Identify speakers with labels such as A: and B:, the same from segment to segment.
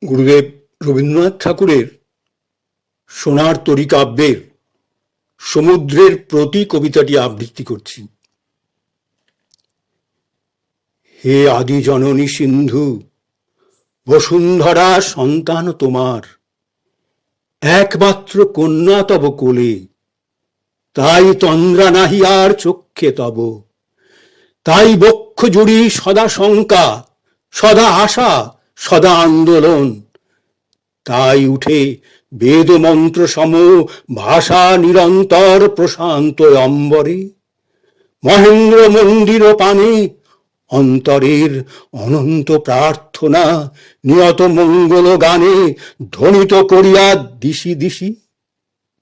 A: গুরুদেব রবীন্দ্রনাথ ঠাকুরের সোনার তরী কাব্যের সমুদ্রের প্রতি কবিতাটি আবৃত্তি করছি। হে আদি জননী সিন্ধু, বসুন্ধরা সন্তান তোমার, একমাত্র কন্যা তব কোলে, তাই তন্দ্রা নাহি আর চক্ষে তব, তাই বক্ষ জুড়ি সদা শঙ্কা, সদা আশা, সদা আন্দোলন, তাই উঠে বেদ মন্ত্র সম ভাষা নিরন্তর প্রশান্ত অম্বরে, মহেন্দ্র মন্দির পানে অন্তরের অনন্ত প্রার্থনা নিয়ত মঙ্গল গানে ধ্বনিত করিয়া দিশি দিশি।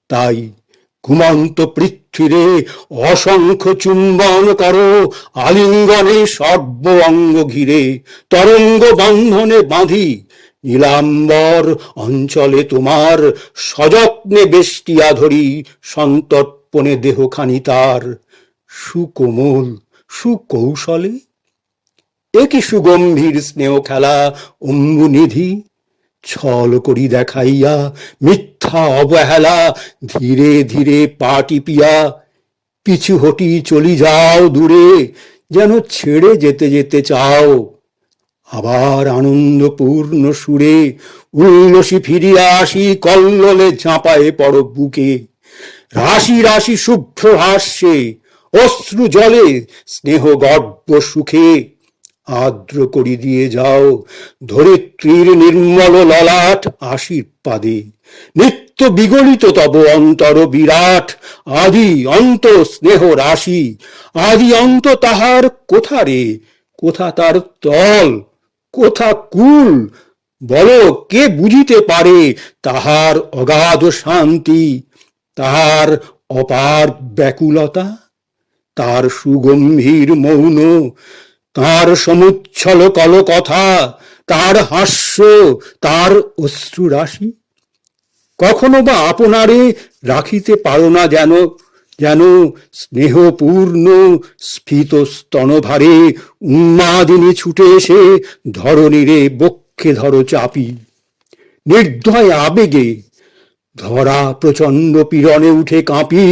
A: তাই ঘুমন্ত পৃথ্বীরে অসংখ্য চুম্বন করো, আলিঙ্গনে সর্ব অঙ্গ ঘিরে তরঙ্গ বন্ধনে বাঁধি, নীলাম্বর অঞ্চলে তোমার সযত্নে বেষ্টিয়া ধরি, সন্তর্পণে দেহখানি তার সুকোমল সুকৌশলে। একই সুগম্ভীর স্নেহ খেলা অম্বুনিধি, ছল করি দেখাইয়া মিথ্যা অবহেলা, ধীরে ধীরে পা টিপিয়া পিছু হটি চলি যাও দূরে, যেন ছেড়ে যেতে যেতে চাও। আবার আনন্দপূর্ণ সুরে উল্লসী ফিরিয়া আসি, কল্লোলে ঝাঁপায়ে পড়ো বুকে, রাশি রাশি শুভ্র হাস্যে অশ্রু জলে স্নেহ গর্ব সুখে আর্দ্র করি দিয়ে যাও ধরিত্রীর নির্মল ললাট আশীর্বাদে। নিত্য বিগলিত তব অন্তর বিরাট, আদি অন্ত স্নেহ রাশি, আদি অন্ত তাহার কোথা রে, কোথা তার তল, কোথা কুল, বলো কে বুঝিতে পারে তাহার অগাধ শান্তি, তাহার অপার ব্যাকুলতা, তার সুগম্ভীর মৌন, তার সমুচ্ছল কল কথা, তার হাস্য, তার অশ্রু রাশি। কখনো বা আপনারে রাখিতে পারো না যেন, যেন স্নেহপূর্ণ স্ফীত স্তনভারে উন্মাদিনী ছুটে এসে ধরণীরে বক্ষে ধরো চাপি। নির্দয় আবেগে ধরা প্রচন্ড পীড়নে উঠে কাঁপি,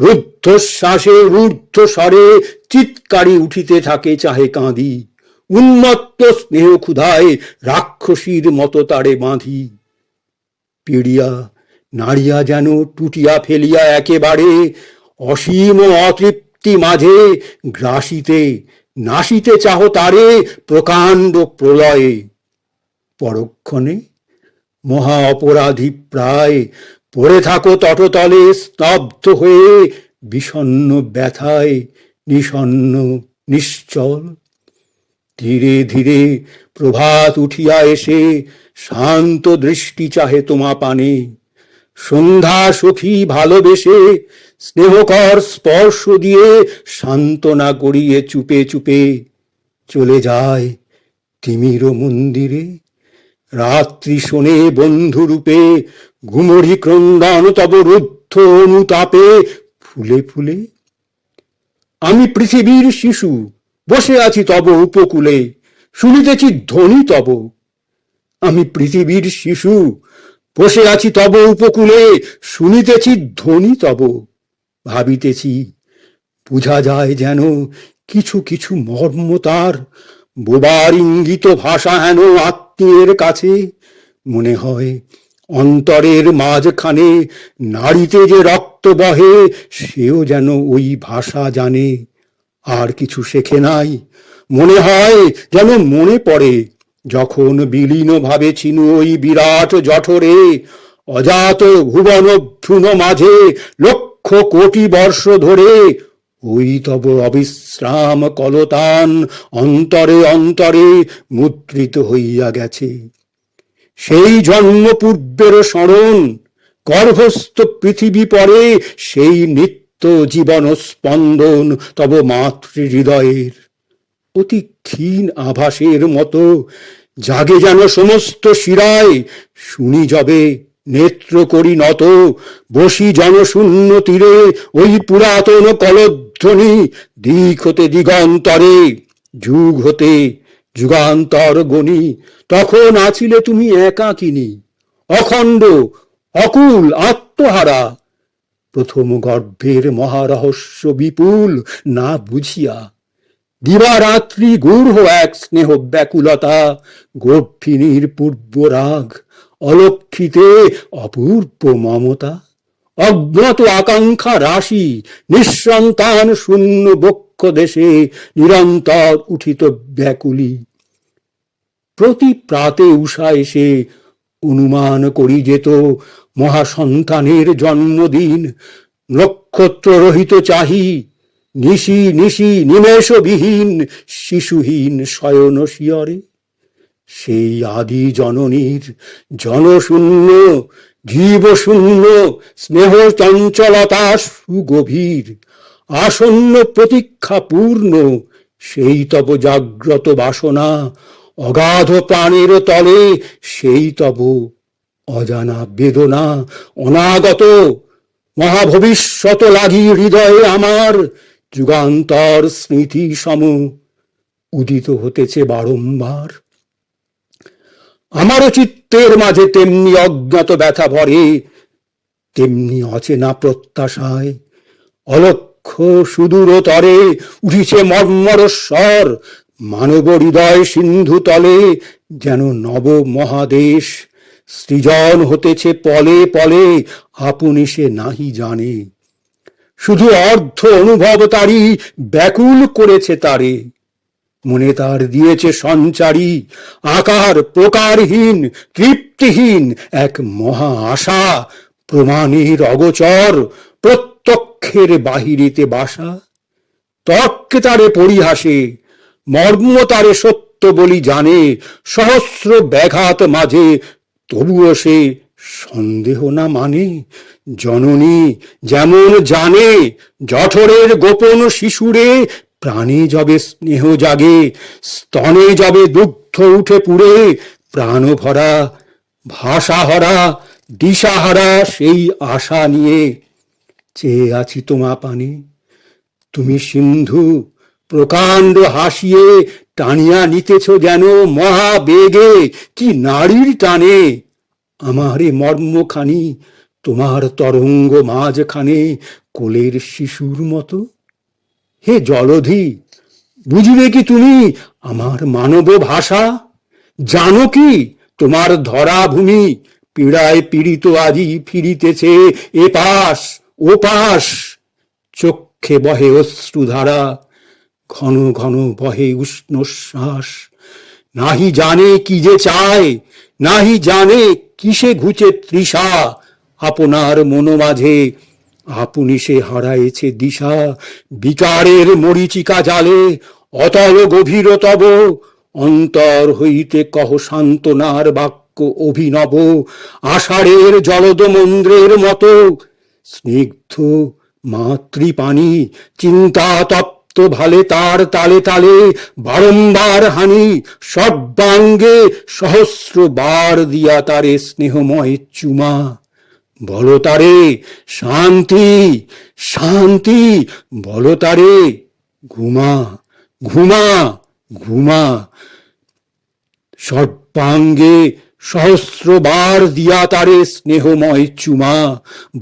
A: রুদ্ধশ্বাসে ঊর্ধ্ব স্বরে চিৎকারি উঠিতে থাকে চাহে কাঁদি, উন্মত্ত স্নেহ ক্ষুধায় রাক্ষসীর মতো তারে বাঁধি। পিড়িয়া নাড়িয়া যেন টুটিয়া ফেলিয়া একেবারে অসীম অতৃপ্তি মাঝে গ্রাসিতে নাসিতে চাহ তারে প্রকাণ্ড প্রলয়ে। পরক্ষণে মহা অপরাধী প্রায় পড়ে থাকো তটতলে স্তব্ধ হয়ে, বিষণ্ণ ব্যথায় নিষণ্ণ নিশ্চল। ধীরে ধীরে প্রভাত উঠিয়া এসে শান্ত দৃষ্টি চাহে তোমা পানে, সন্ধ্যা সখী ভালোবেসে স্নেহকর স্পর্শ দিয়ে সান্ত্বনা করিয়ে চুপে চুপে চলে যায় তিমির মন্দিরে। রাত্রি শোনে বন্ধুরূপে ঘুমরি ক্রন্দন তব রুদ্ধ অনুতাপে ফুলে ফুলে। আমি পৃথিবীর শিশু বসে আছি তব উপকূলে, শুনিতেছি ধ্বনি তব। আমি পৃথিবীর শিশু বসে আছি তব উপকূলে, শুনিতেছি ধ্বনি তব। ভাবিতেছি বুঝা যায় যেন কিছু কিছু মর্ম তার, বোবার ইঙ্গিত ভাষা হেন আত্মীয়ের কাছে। মনে হয় অন্তরের মাঝখানে নাড়িতে যে রক্ত বহে, সেও যেন ওই ভাষা জানে, আর কিছু শেখে নাই। মনে হয় যেন মনে পড়ে যখন বিলীন ভাবে ছিনু ওই বিরাট জঠরে, অজাত ভুবন ভ্রূণ মাঝে লক্ষ কোটি বর্ষ ধরে ওই তব অবিশ্রাম কলতান অন্তরে অন্তরে মুদ্রিত হইয়া গেছে। সেই জন্ম পূর্বের স্মরণ, গর্ভস্থ পৃথিবী পরে সেই নিত্য জীবন স্পন্দন তব মাতৃ হৃদয়ের। অতি ক্ষীণ আভাসের মতো জাগে যেন সমস্ত শিরায়, শুনি যবে নেত্র করি নত, বসি জনশূন্য তীরে ওই পুরাতন কলধ্বনি, দিক হতে দিগন্তরে, যুগ হতে যুগান্তর গণি তখন আছিলে তুমি একাকিনী, অখণ্ড অকুল আত্মহারা, প্রথম গর্ভের মহারহস্য বিপুল না বুঝিয়া। দিবারাত্রি গূঢ় এক স্নেহ ব্যাকুলতা, গর্ভিণীর পূর্ব রাগ, অলক্ষিতে অপূর্ব মমতা, অজ্ঞাত আকাঙ্ক্ষা রাশি, নিঃসন্তান শূন্য বক্ষ দেশে নিরন্তর উঠিত ব্যাকুলী। প্রতি প্রাতে উষা এসে অনুমান করি যেত মহাসন্তানের জন্মদিন, নক্ষত্র রহিত চাহি, নিশি নিশি নিমেষবিহীন শিশুহীন শয়ন শিয়রে। সেই আদি জননীর জনশূন্য জীবশূন্য স্নেহ চঞ্চলতা সুগভীর, আসন্ন প্রতীক্ষা পূর্ণ সেই তব জাগ্রত বাসনা, অগাধ প্রাণের তলে সেই তব অজানা বেদনা। অনাগত মহাভবিষ্যৎ লাগি হৃদয়ে আমার, যুগান্তর স্মৃতি সম উদিত হতেছে বারংবার। আমারও চিত্তের মাঝে তেমনি অজ্ঞাত ব্যথা ভরে, তেমনি অচেনা প্রত্যাশায় অলক্ষ সুদূর তরে উঠিছে মর্মর স্বর। মানব হৃদয় সিন্ধু তলে যেন নব মহাদেশ, সৃজন হতেছে পলে পলে আপনি সে নাহি জানে। শুধু অর্ধ অনুভব তারি ব্যাকুল করেছে তারে, মনে তার দিয়েছে সঞ্চারী আকার প্রকারহীন তৃপ্তিহীন এক মহা আশা, প্রমাণের অগোচর প্রত্যক্ষের বাহিরিতে বাসা। তর্কে তারে পরিহাসে, মর্ম তারে সত্য বলি জানে, সহস্র ব্যাঘাত মাঝে তবুও সে সন্দেহ না মানে। জননী যেমন জানে জঠরের গোপন শিশুরে, প্রাণে যবে স্নেহ জাগে, স্তনে যবে দুগ্ধ উঠে পুড়ে, প্রাণ ভরা ভাষাহরা দিশাহারা সেই আশা নিয়ে চেয়ে আছি তোমা পানে। তুমি সিন্ধু প্রকাণ্ড হাসিয়ে টানিয়া নিতেছ যেন মহাবেগে, কি নারীর টানে আমারে মর্মখানি, তোমার তরঙ্গ মাঝখানে কোলের শিশুর মতো। হে জলধি, বুঝবে কি তুমি আমার মানব ভাষা? জানো কি তোমার ধরা ভূমি পীড়ায় পীড়িত আজি ফিরিতেছে এপাশ ওপাশ। চক্ষে বহে অশ্রুধারা, ঘন ঘন বহে উষ্ণশ্বাস, নাহি জানে কি যে চায়, নাহি জানে কিসে ঘুচে তৃষা। আপনার মন মাঝে আপনি সে হারাইছে দিশা, বিকারের মরীচিকা জালে অতল গভীর তব অন্তর হইতে কহ সান্ত্বনার বাক্য অভিনব। আষাঢ়ের জলদ মন্দ্রের মতো স্নিগ্ধ মাতৃপানি, চিন্তা তপ্ত ভালে তার তালে তালে বারংবার হানি, সর্বাঙ্গে সহস্র বার দিয়া তারে স্নেহময় চুমা। বলো তারে শান্তি শান্তি, বলো তারে ঘুমা ঘুমা ঘুমা। সর্বাঙ্গে সহস্রবার দিয়া তারে স্নেহময় চুমা।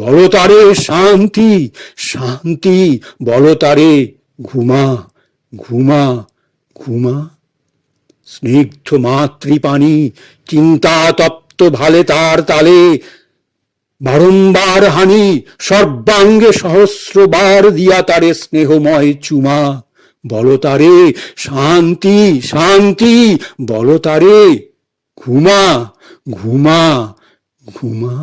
A: বলো তারে শান্তি শান্তি, বলো তারে ঘুমা ঘুমা ঘুমা। স্নিগ্ধ মাতৃপানি, চিন্তা তপ্ত ভালে তার তালে বারংবার হানি, সর্বাঙ্গে সহস্রবার দিয়া তারে স্নেহময় চুমা। বলো তারে শান্তি শান্তি, বলো তারে ঘুমা ঘুমা ঘুমা।